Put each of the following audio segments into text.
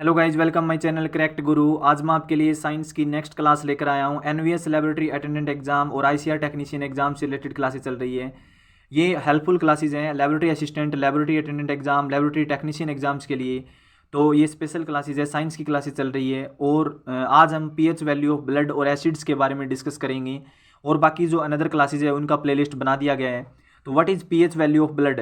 Hello guys, welcome my channel correct गुरु। आज मैं आपके लिए साइंस की नेक्स्ट क्लास लेकर आया हूँ। एनवीएस लेबोरेटरी अटेंडेंट एग्जाम और आईसीआर टेक्नीशियन एग्जाम से रिलेटेड क्लासेस चल रही है। ये हेल्पफुल क्लासेस हैं laboratory assistant, laboratory attendant exam, laboratory technician exams के लिए। तो ये स्पेशल क्लासेस है, साइंस की क्लासेस चल रही है। और आज हम पीएच वैल्यू ऑफ ब्लड और एसिड्स के बारे में डिस्कस करेंगे। और बाकी जो अनदर क्लासेस है उनका प्लेलिस्ट बना दिया गया है। तो what is pH value of blood?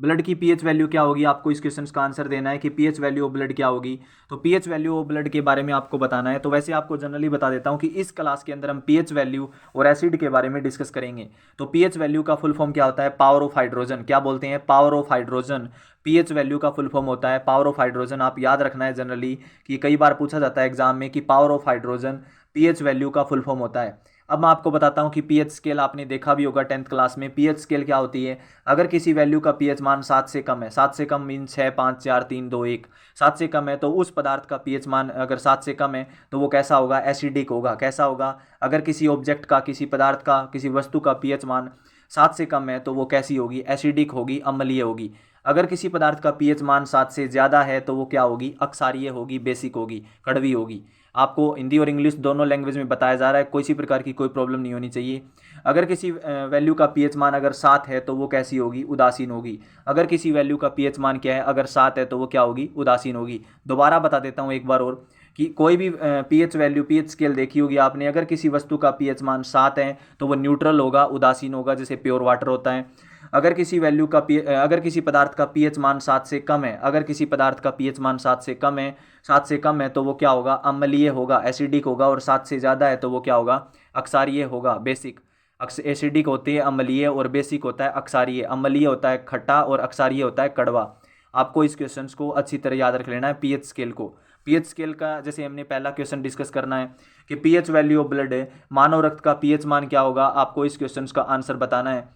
Blood की पीएच वैल्यू क्या होगी? आपको इस क्वेश्चन का आंसर देना है कि पीएच वैल्यू ऑफ ब्लड क्या होगी। तो पीएच वैल्यू ऑफ ब्लड के बारे में आपको बताना है। तो वैसे आपको जनरली बता देता हूं कि इस क्लास के अंदर हम पीएच वैल्यू और एसिड के बारे में डिस्कस करेंगे। तो पीएच वैल्यू का फुल फॉर्म क्या होता है? Power of hydrogen. क्या बोलते हैं? Power of hydrogen. PH value का फुल फॉर्म होता है पावर ऑफ हाइड्रोजन। आप याद रखना है जनरली कि कई बार पूछा जाता है एग्जाम में कि power of hydrogen pH value का फुल फॉर्म होता है। अब मैं आपको बताता हूं कि पीएच स्केल आपने देखा भी होगा 10th क्लास में। पीएच स्केल क्या होती है? अगर किसी वैल्यू का पीएच मान 7 से कम है, 7 से कम मीन 6, 5, 4, 3, 2, 1, 7 से कम है, तो उस पदार्थ का पीएच मान अगर 7 से कम है तो वो कैसा होगा? एसिडिक होगा। कैसा होगा? अगर किसी ऑब्जेक्ट का, किसी पदार्थ का, किसी वस्तु का पीएच मान 7 से कम है तो वो कैसी होगी? एसिडिक होगी, अम्लीय होगी। अगर किसी पदार्थ का पीएच मान 7 से ज़्यादा है तो वो क्या होगी? अक्षारीय होगी, बेसिक होगी, कड़वी होगी। आपको हिंदी और इंग्लिश दोनों लैंग्वेज में बताया जा रहा है, किसी प्रकार की कोई प्रॉब्लम नहीं होनी चाहिए। अगर किसी वैल्यू का पीएच मान अगर 7 है तो वो कैसी होगी? उदासीन होगी। अगर किसी वैल्यू का पीएच मान क्या है? अगर 7 है तो वो क्या होगी? उदासीन होगी। दोबारा बता देता हूँ एक बार और कि कोई भी पीएच वैल्यू, पीएच स्केल देखी होगी आपने। अगर किसी वस्तु का पीएच मान 7 है तो वो न्यूट्रल होगा, उदासीन होगा, जैसे प्योर वाटर होता है। अगर किसी पदार्थ का पीएच मान 7 से कम है, अगर किसी पदार्थ का पीएच मान 7 से कम है, 7 से कम है तो वो क्या होगा? अम्लीय होगा, एसिडिक होगा। और 7 से ज़्यादा है तो वो क्या होगा? अक्षारीय होगा, बेसिक। एसिडिक होती है अम्लीय और बेसिक होता है अक्षारीय। अम्लीय होता है खट्टा और अक्षारीय होता है कड़वा। आपको इस क्वेश्चन को अच्छी तरह याद रख लेना है, पीएच स्केल को। पीएच स्केल का जैसे हमने पहला क्वेश्चन डिस्कस करना है कि पीएच वैल्यू ऑफ ब्लड है, मानव रक्त का पीएच मान क्या होगा? आपको इस क्वेश्चन का आंसर बताना है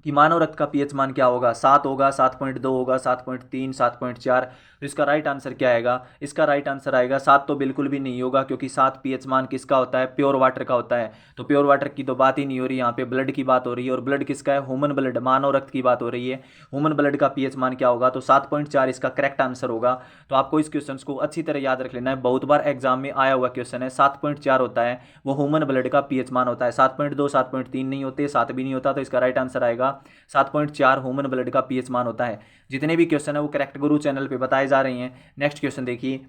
कि मानव रक्त का पीएच मान क्या होगा? 7 होगा, 7.2 होगा, 7.3, 7.4। तो इसका राइट आंसर क्या आएगा? इसका राइट आंसर आएगा 7 तो बिल्कुल भी नहीं होगा, क्योंकि 7 पीएच मान किसका होता है? प्योर वाटर का होता है। तो प्योर वाटर की तो बात ही नहीं हो रही, यहाँ पे ब्लड की बात हो रही है। और ब्लड किसका है? ह्यूमन ब्लड, मानव रक्त की बात हो रही है। ह्यूमन ब्लड का पीएच मान क्या होगा? तो 7.4 इसका करेक्ट आंसर होगा। तो आपको इस क्वेश्चन को अच्छी तरह याद रख लेना है, बहुत बार एग्जाम में आया हुआ क्वेश्चन है। 7.4 होता है वो ह्यूमन ब्लड का पीएच मान होता है। 7.2, 7.3 नहीं होते, 7 भी नहीं होता। तो इसका राइट आंसर आएगा 7.4 ह्यूमन ब्लड का पीएच मान होता है। जितने भी क्वेश्चन है वो करेक्ट गुरु चैनल पे बताए जा रहे हैं। नेक्स्ट क्वेश्चन देखिए,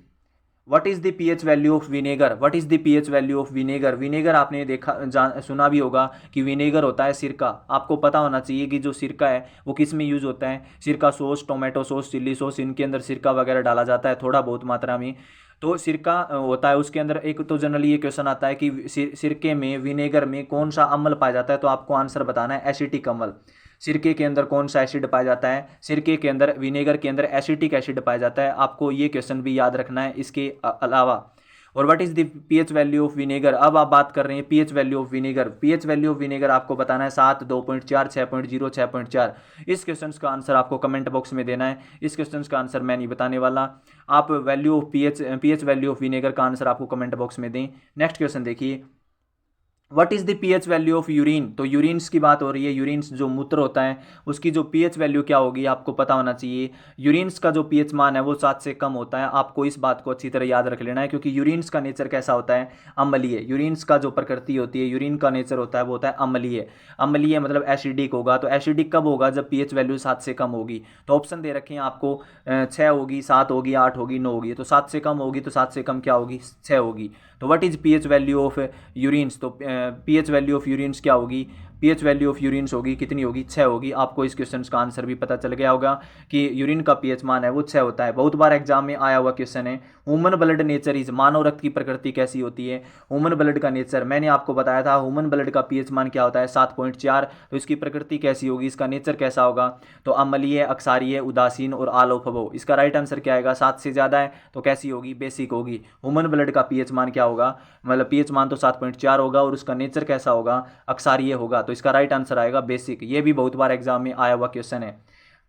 what is the pH value of vinegar? What is the pH value of vinegar? Vinegar आपने सुना भी होगा कि विनेगर होता है सिरका। आपको पता होना चाहिए कि जो सिरका है वो किस में यूज होता है। सिरका sauce, tomato sauce, chilli sauce, इनके अंदर सिरका वगैरह डाला जाता है थोड़ा बहुत मात्रा में। तो सिरका होता है उसके अंदर। एक तो जनरली ये क्वेश्चन आता है कि सिरके में, विनेगर में कौन सा अम्ल पाया जाता है? तो आपको आंसर बताना है एसिटिक अम्ल। सिरके के अंदर कौन सा एसिड पाया जाता है? सिरके के अंदर, विनेगर के अंदर एसिटिक एसिड पाया जाता है। आपको ये क्वेश्चन भी याद रखना है इसके अलावा। और what is the pH value of vinegar? अब आप बात कर रहे हैं pH value of vinegar. PH value of vinegar आपको बताना है 7, 2.4, 6.0, 6.4। इस क्वेश्चन का आंसर आपको कमेंट बॉक्स में देना है। इस क्वेश्चन का आंसर मैं नहीं बताने वाला। आप value of pH value of vinegar का आंसर आपको कमेंट बॉक्स में दें। नेक्स्ट क्वेश्चन देखिए, what is the pH value of urine? तो यूरिन्स की बात हो रही है। यूरिन्स जो मूत्र होता है उसकी जो पीएच वैल्यू क्या होगी आपको पता होना चाहिए। यूरिन्स का जो पीएच मान है वो 7 से कम होता है। आपको इस बात को अच्छी तरह याद रख लेना है, क्योंकि यूरिन्स का नेचर कैसा होता है? अम्लीय। यूरिन्स का जो प्रकृति होती है, यूरिन का नेचर होता है वो होता है अम्लीय। अम्लीय मतलब एसिडिक होगा। तो एसिडिक कब होगा? जब पीएच वैल्यू 7 से कम होगी। तो ऑप्शन दे रखे हैं आपको, 6 होगी, 7 होगी, 8 होगी, 9 होगी। तो 7 से कम होगी, तो 7 से कम क्या होगी? 6 होगी। तो what is pH value of urines? तो पीएच वैल्यू ऑफ यूरिन्स क्या होगी? पीएच वैल्यू ऑफ यूरिन्स होगी कितनी होगी? 6 होगी। आपको इस क्वेश्चन का आंसर भी पता चल गया होगा कि यूरिन का पीएच मान है वो 6 होता है। बहुत बार एग्जाम में आया हुआ क्वेश्चन है। ह्यूमन ब्लड नेचर इज, मानव रक्त की प्रकृति कैसी होती है? ह्यूमन ब्लड का नेचर मैंने आपको बताया था। ह्यूमन ब्लड का पीएच मान क्या होता है? 7.4। तो इसकी प्रकृति कैसी होगी? इसका नेचर कैसा होगा? तो अम्लीय, अक्षारीय, उदासीन और आलोफबो। इसका राइट आंसर क्या आएगा? 7 से ज्यादा है तो कैसी होगी? बेसिक होगी। ह्यूमन ब्लड का पीएच मान क्या होगा? मतलब पीएच मान तो 7.4 होगा और उसका नेचर कैसा होगा? अक्षारीय होगा। तो इसका राइट आंसर आएगा बेसिक। ये भी बहुत बार एग्जाम में आया हुआ क्वेश्चन है।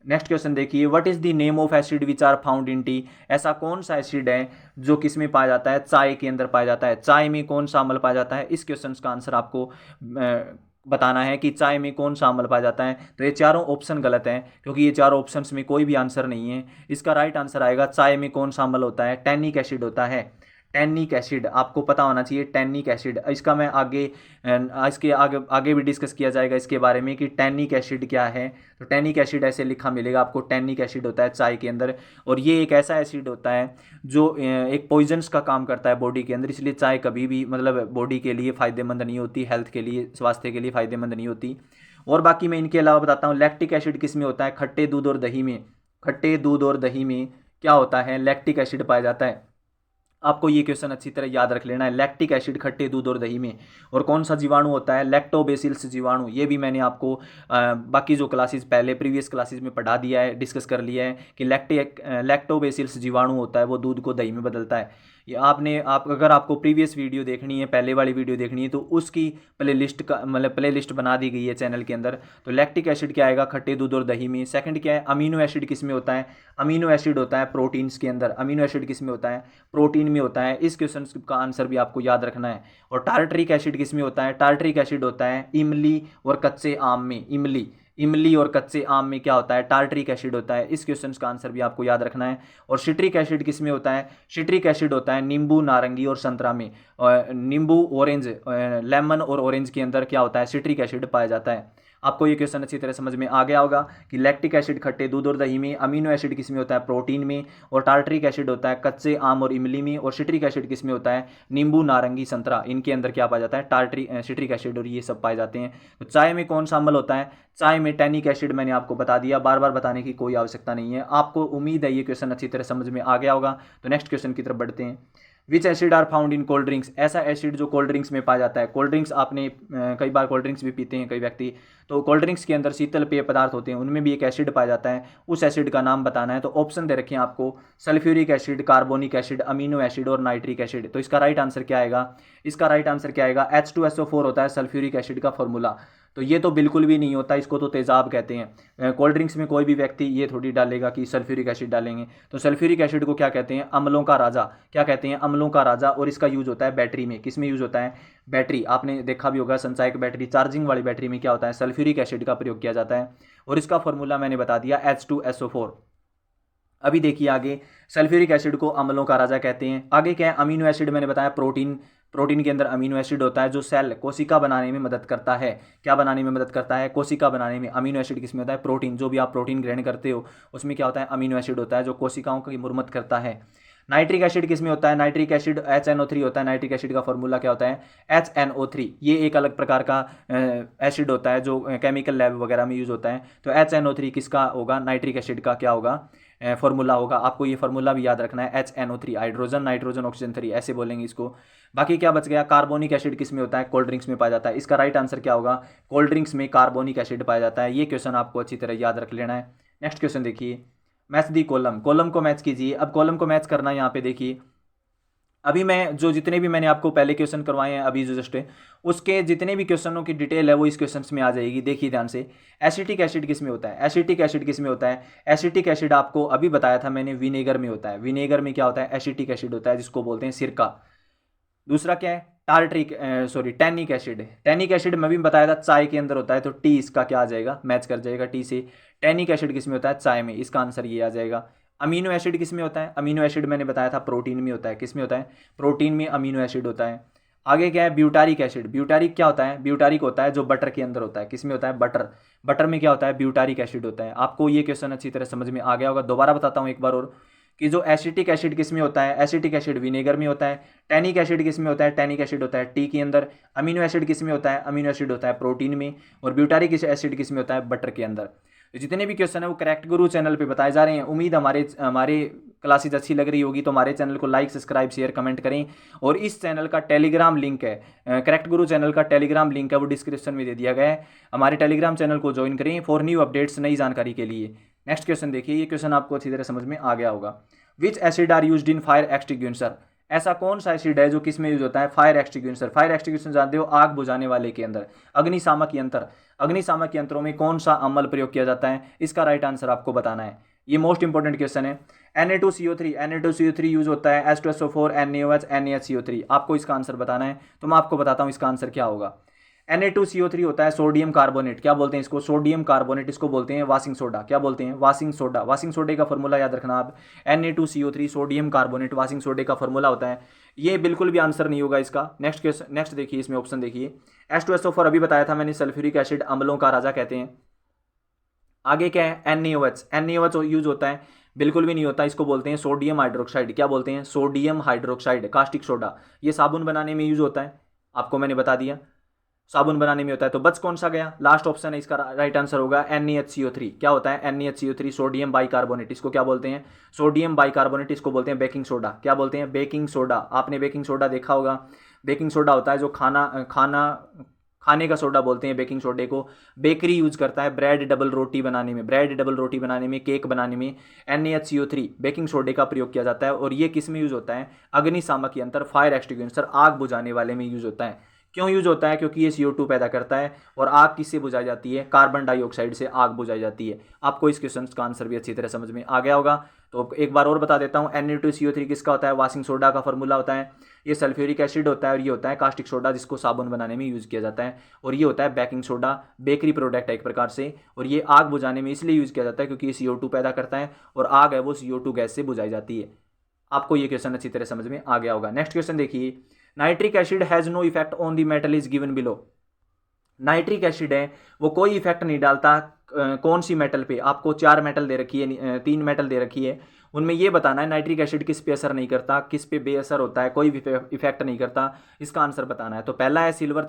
नेक्स्ट क्वेश्चन देखिए, what is the name of acid which are found in tea? ऐसा कौन सा एसिड है जो किस में पाया जाता है? चाय के अंदर पाया जाता है। चाय में कौन सा अम्ल पाया जाता है? इस क्वेश्चन का आंसर आपको बताना है कि चाय में कौन सा अम्ल पाया जाता है। तो ये चारों ऑप्शन गलत हैं, क्योंकि ये चारों ऑप्शंस में कोई भी आंसर नहीं है। इसका राइट आंसर आएगा चाय में कौन सा अम्ल होता है, टैनिक एसिड होता है। टैनिक एसिड आपको पता होना चाहिए, टैनिक एसिड। इसका मैं आगे इसके आगे भी डिस्कस किया जाएगा इसके बारे में कि टैनिक एसिड क्या है। तो टैनिक एसिड ऐसे लिखा मिलेगा आपको, टैनिक एसिड होता है चाय के अंदर, और ये एक ऐसा एसिड होता है जो एक पॉइजन्स का काम करता है बॉडी के अंदर। इसलिए चाय कभी भी मतलब बॉडी के लिए फ़ायदेमंद नहीं होती, हेल्थ के लिए, स्वास्थ्य के लिए फ़ायदेमंद नहीं होती। और बाकी मैं इनके अलावा बताता हूँ, लैक्टिक एसिड किस में होता है, खट्टे दूध और दही में। खट्टे दूध और दही में क्या होता है, लैक्टिक एसिड पाया जाता है। आपको ये क्वेश्चन अच्छी तरह याद रख लेना है, लैक्टिक एसिड खट्टे दूध और दही में। और कौन सा जीवाणु होता है, लैक्टोबैसिलस जीवाणु। ये भी मैंने आपको बाकी जो क्लासेस पहले प्रीवियस क्लासेस में पढ़ा दिया है, डिस्कस कर लिया है कि लैक्टोबैसिलस जीवाणु होता है, वो दूध को दही में बदलता है। ये आप अगर आपको प्रीवियस वीडियो देखनी है, पहले वाली वीडियो देखनी है, तो उसकी प्ले लिस्ट का मतलब प्ले लिस्ट बना दी गई है चैनल के अंदर। तो लैक्टिक एसिड क्या आएगा, खट्टे दूध और दही में। सेकंड क्या है, अमीनो एसिड किस में होता है, अमीनो एसिड होता है प्रोटीन्स के अंदर। अमीनो एसिड किस में होता है, प्रोटीन में होता है। इस क्वेश्चन का आंसर भी आपको याद रखना है। और टार्टरिक एसिड किस में होता है, टार्टरिक एसिड होता है इमली और कच्चे आम में। इमली और कच्चे आम में क्या होता है, टार्टरिक एसिड होता है। इस क्वेश्चन का आंसर भी आपको याद रखना है। और सिट्रिक एसिड किस में होता है, सिट्रिक एसिड होता है नींबू, नारंगी और संतरा में। नींबू, ऑरेंज, लेमन और ऑरेंज के अंदर क्या होता है, सिट्रिक एसिड पाया जाता है। आपको ये क्वेश्चन अच्छी तरह समझ में आ गया होगा कि लैक्टिक एसिड खट्टे दूध और दही में, अमीनो एसिड किस में होता है, प्रोटीन में, और टार्टरिक एसिड होता है कच्चे आम और इमली में, और सिट्रिक एसिड किस में होता है, नींबू, नारंगी, संतरा, इनके अंदर क्या पाया जाता है, सिट्रिक एसिड, और ये सब पाए जाते हैं। तो चाय में कौन सा अम्ल होता है, चाय में टैनिक एसिड। मैंने आपको बता दिया, बार बार बताने की कोई आवश्यकता नहीं है। आपको उम्मीद है ये क्वेश्चन अच्छी तरह समझ में आ गया होगा। तो नेक्स्ट क्वेश्चन की तरफ बढ़ते हैं। Which acid are found in cold drinks, ऐसा एसिड जो कोल्ड ड्रिंक्स में पाया जाता है। कोल्ड ड्रिंक्स आपने कई बार कोल्ड ड्रिंक्स भी पीते हैं कई व्यक्ति, तो कोल्ड ड्रिंक्स के अंदर शीतल पेय पदार्थ होते हैं, उनमें भी एक एसिड पाया जाता है। उस एसिड का नाम बताना है। तो ऑप्शन दे रखे हैं आपको, sulphuric acid, carbonic acid, amino acid और नाइट्रिक एसिड। तो इसका राइट आंसर क्या आएगा, इसका राइट आंसर क्या आएगा, H2SO4 होता है सल्फ्यूरिक एसिड का फॉर्मूला। तो ये तो बिल्कुल भी नहीं होता, इसको तो तेजाब कहते हैं। कोल्ड ड्रिंक्स में कोई भी व्यक्ति ये थोड़ी डालेगा कि सल्फ्यूरिक एसिड डालेंगे। तो सल्फ्यूरिक एसिड को क्या कहते हैं, अम्लों का राजा। क्या कहते हैं, अम्लों का राजा। और इसका यूज होता है बैटरी में। किस में यूज होता है, बैटरी। आपने देखा भी होगा संचायक बैटरी, चार्जिंग वाली बैटरी में क्या होता है, सल्फ्यूरिक एसिड का प्रयोग किया जाता है। और इसका फॉर्मूला मैंने बता दिया, H2SO4। अभी देखिए आगे, सल्फ्यूरिक एसिड को अम्लों का राजा कहते हैं। आगे क्या है, अमीनो एसिड मैंने बताया प्रोटीन। प्रोटीन के अंदर अमीनो एसिड होता है जो सेल, कोशिका बनाने में मदद करता है। क्या बनाने में मदद करता है, कोशिका बनाने में। अमीनो एसिड किस में होता है, प्रोटीन। जो भी आप प्रोटीन ग्रहण करते हो उसमें क्या होता है, अमीनो एसिड होता है जो कोशिकाओं की मुरम्मत करता है। नाइट्रिक एसिड किस में होता है, नाइट्रिक एसिड HNO3 होता है। नाइट्रिक एसिड का फॉर्मूला क्या होता है, HNO3। ये एक अलग प्रकार का एसिड होता है जो केमिकल लैब वगैरह में यूज होता है। तो HNO3 किसका होगा, नाइट्रिक एसिड का क्या होगा, फॉर्मूला होगा। आपको ये फॉर्मूला भी याद रखना है, HNO3, हाइड्रोजन, नाइट्रोजन, ऑक्सीजन 3, ऐसे बोलेंगे इसको। बाकी क्या बच गया, कार्बोनिक एसिड किस में होता है, कोल्ड ड्रिंक्स में पाया जाता है। इसका राइट आंसर क्या होगा, कोल्ड ड्रिंक्स में कार्बोनिक एसिड पाया जाता है। ये क्वेश्चन आपको अच्छी तरह याद रख लेना है। नेक्स्ट क्वेश्चन देखिए, मैच दी कॉलम। कॉलम को मैच कीजिए। अब कॉलम को मैच करना है, यहाँ पे देखिए अभी मैं जो जितने भी मैंने आपको पहले क्वेश्चन करवाए हैं अभी जो जस्ट, उसके जितने भी क्वेश्चनों की डिटेल है वो इस क्वेश्चन में आ जाएगी। देखिए ध्यान से, एसिटिक एसिड किस में होता है, एसिटिक एसिड किस में होता है, एसिटिक एसिड आपको अभी बताया था मैंने, विनेगर में होता है। विनेगर में क्या होता है, एसिटिक एसिड होता है जिसको बोलते हैं सिरका। दूसरा क्या है, टैनिक एसिड। टैनिक एसिड मैं भी बताया था चाय के अंदर होता है, तो टी इसका क्या आ जाएगा, मैच कर जाएगा टी से। टैनिक एसिड किस में होता है, चाय में। इसका आंसर ये आ जाएगा। अमीनो एसिड किस में होता है, अमीनो एसिड मैंने बताया था प्रोटीन में होता है। किस में होता है, प्रोटीन में अमीनो एसिड होता है। आगे क्या है, ब्यूटारिक एसिड। ब्यूटारिक क्या होता है, ब्यूटारिक होता है जो बटर के अंदर होता है। किस में होता है, बटर। बटर में क्या होता है, ब्यूटारिक एसिड होता है। आपको ये क्वेश्चन अच्छी तरह समझ में आ गया होगा। दोबारा बताता हूँ एक बार और कि जो एसिटिक एसिड किस में होता है, एसिटिक एसिड विनेगर में होता है। टैनिक एसिड किस में होता है, टैनिक एसिड होता है टी के अंदर। अमीनो एसिड किस में होता है, अमीनो एसिड होता है प्रोटीन में। और ब्यूटारिक एसिड किस में होता है, बटर के अंदर। तो जितने भी क्वेश्चन है वो करेक्ट गुरु चैनल पे बताए जा रहे हैं। उम्मीद हमारे क्लासेज अच्छी लग रही होगी, तो हमारे चैनल को लाइक, सब्सक्राइब, शेयर, कमेंट करें। और इस चैनल का टेलीग्राम लिंक है, करेक्ट गुरु चैनल का टेलीग्राम लिंक है, वो डिस्क्रिप्शन में दे दिया गया है। हमारे टेलीग्राम चैनल को ज्वाइन करें फॉर न्यू अपडेट्स, नई जानकारी के लिए। नेक्स्ट क्वेश्चन देखिए, ये क्वेश्चन आपको अच्छी तरह समझ में आ गया होगा। Which acid are used in fire extinguisher. ऐसा कौन सा एसिड है जो किस में यूज होता है, फायर एक्सटिंग्विशर। फायर एक्सटिंग्विशर जानते हो, आग बुझाने वाले के अंदर। अग्निशामक यंत्र, अग्निशामक यंत्रों में कौन सा अम्ल प्रयोग किया जाता है, इसका राइट आंसर आपको बताना है। ये मोस्ट इंपॉर्टेंट क्वेश्चन है। Na2CO3 यूज होता है, H2SO4, NaOH, NaHCO3। आपको इसका आंसर बताना है, तो मैं आपको बताता हूँ इसका आंसर क्या होगा। Na2CO3 होता है सोडियम कार्बोनेट, क्या बोलते हैं इसको, सोडियम कार्बोनेट, इसको बोलते हैं वाशिंग सोडा, क्या बोलते हैं, वाशिंग सोडा। वाशिंग सोडे का फॉर्मूला याद रखना आप, Na2CO3 सोडियम कार्बोनेट वाशिंग सोडे का फॉर्मूला होता है। ये बिल्कुल भी आंसर नहीं होगा इसका। नेक्स्ट क्वेश्चन, नेक्स्ट देखिए, इसमें ऑप्शन देखिए, H2SO4 अभी बताया था मैंने, सल्फ्यूरिक एसिड अम्लों का राजा कहते हैं। आगे क्या है, NaOH, NaOH यूज होता है, बिल्कुल भी नहीं होता, इसको बोलते हैं सोडियम हाइड्रोक्साइड, क्या बोलते हैं, सोडियम हाइड्रोक्साइड, कास्टिक सोडा। ये साबुन बनाने में यूज होता है, आपको मैंने बता दिया साबुन बनाने में होता है। तो बच कौन सा गया, लास्ट ऑप्शन है इसका, राइट आंसर होगा NaHCO3। क्या होता है NaHCO3, सोडियम बाइकार्बोनेट, इसको क्या बोलते हैं, सोडियम बाइकार्बोनेट, इसको बोलते हैं बेकिंग सोडा, क्या बोलते हैं, बेकिंग सोडा। आपने बेकिंग सोडा देखा होगा, बेकिंग सोडा होता है जो खाने का सोडा बोलते हैं बेकिंग सोडे को। बेकरी यूज करता है ब्रेड डबल रोटी बनाने में, ब्रेड डबल रोटी बनाने में, केक बनाने में NaHCO3 बेकिंग सोडे का प्रयोग किया जाता है। और ये किस में यूज होता है, अग्निशामक यंत्र, फायर एक्सटिंग्विशर, आग बुझाने वाले में यूज होता है। क्यों यूज होता है, क्योंकि ये CO2 पैदा करता है। और आग किससे बुझाई जाती है, कार्बन डाइऑक्साइड से आग बुझाई जाती है। आपको इस क्वेश्चन का आंसर भी अच्छी तरह समझ में आ गया होगा। तो एक बार और बता देता हूँ, Na2CO3 किसका होता है, वाशिंग सोडा का फॉर्मूला होता है। ये सल्फ्यूरिक एसिड होता है और ये होता है कास्टिक सोडा, जिसको साबुन बनाने में यूज किया जाता है। और ये होता है बेकिंग सोडा, बेकरी प्रोडक्ट है एक प्रकार से। और ये आग बुझाने में इसलिए यूज किया जाता है क्योंकि ये CO2 पैदा करता है और आग है वो CO2 गैस से बुझाई जाती है। आपको ये क्वेश्चन अच्छी तरह समझ में आ गया होगा। नेक्स्ट क्वेश्चन देखिए, nitric acid has no effect on the metal is given below. Nitric acid है वो कोई इफेक्ट नहीं डालता कौन सी मेटल पे, आपको 4 मेटल दे रखी है, 3 मेटल दे रखी है, उनमें ये बताना है नाइट्रिक एसिड किस पे असर नहीं करता, किस पे बेअसर होता है, कोई भी इफेक्ट नहीं करता, इसका आंसर बताना है। तो पहला है सिल्वर,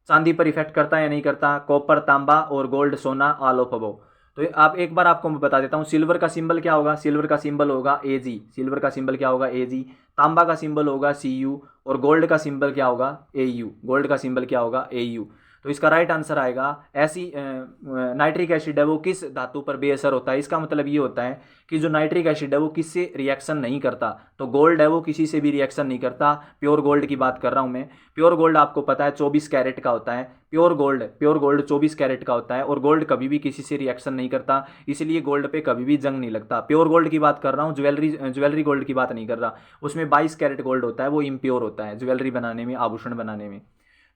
चांदी पर इफेक्ट करता है या नहीं करता, कॉपर, तांबा और गोल्ड, सोना, ऑल ऑफ अबव। तो आप एक बार आपको मैं बता देता हूँ, सिल्वर का सिंबल क्या होगा, सिल्वर का सिंबल होगा Ag, सिल्वर का सिंबल क्या होगा Ag, तांबा का सिंबल होगा Cu और गोल्ड का सिंबल क्या होगा Au, गोल्ड का सिंबल क्या होगा Au। तो इसका राइट आंसर आएगा, ऐसी नाइट्रिक एसिड है वो किस धातु पर बेअसर होता है। इसका मतलब ये होता है कि जो नाइट्रिक एसिड है वो किससे रिएक्शन नहीं करता। तो गोल्ड है वो किसी से भी रिएक्शन नहीं करता, प्योर गोल्ड की बात कर रहा हूँ मैं। प्योर गोल्ड आपको पता है 24 कैरेट का होता है, प्योर गोल्ड 24 कैरेट का होता है। और गोल्ड कभी भी किसी से रिएक्शन नहीं करता, इसलिए गोल्ड पे कभी भी जंग नहीं लगता। प्योर गोल्ड की बात कर रहा हूँ, ज्वेलरी गोल्ड की बात नहीं कर रहा। उसमें 22 कैरेट गोल्ड होता है, वो इम्प्योर होता है ज्वेलरी बनाने में, आभूषण बनाने में।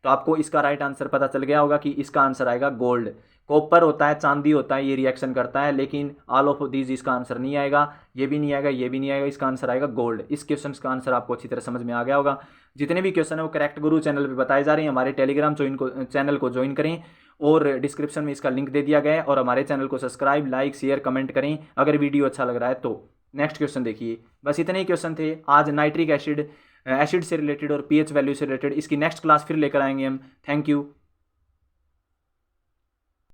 तो आपको इसका राइट आंसर पता चल गया होगा कि इसका आंसर आएगा गोल्ड। कॉपर होता है, चांदी होता है, ये रिएक्शन करता है, लेकिन ऑल ऑफ दीज इसका आंसर नहीं आएगा, ये भी नहीं आएगा, ये भी नहीं आएगा, इसका आंसर आएगा गोल्ड। इस क्वेश्चन का आंसर आपको अच्छी तरह समझ में आ गया होगा। जितने भी क्वेश्चन है वो करेक्ट गुरु चैनल पे बताए जा रहे हैं। हमारे टेलीग्राम चैनल को ज्वाइन करें और डिस्क्रिप्शन में इसका लिंक दे दिया गया है। और हमारे चैनल को सब्सक्राइब, लाइक, शेयर, कमेंट करें अगर वीडियो अच्छा लग रहा है तो। नेक्स्ट क्वेश्चन देखिए, बस इतने ही क्वेश्चन थे आज नाइट्रिक एसिड से रिलेटेड और pH वैल्यू से रिलेटेड। इसकी नेक्स्ट क्लास फिर लेकर आएंगे हम। Thank you.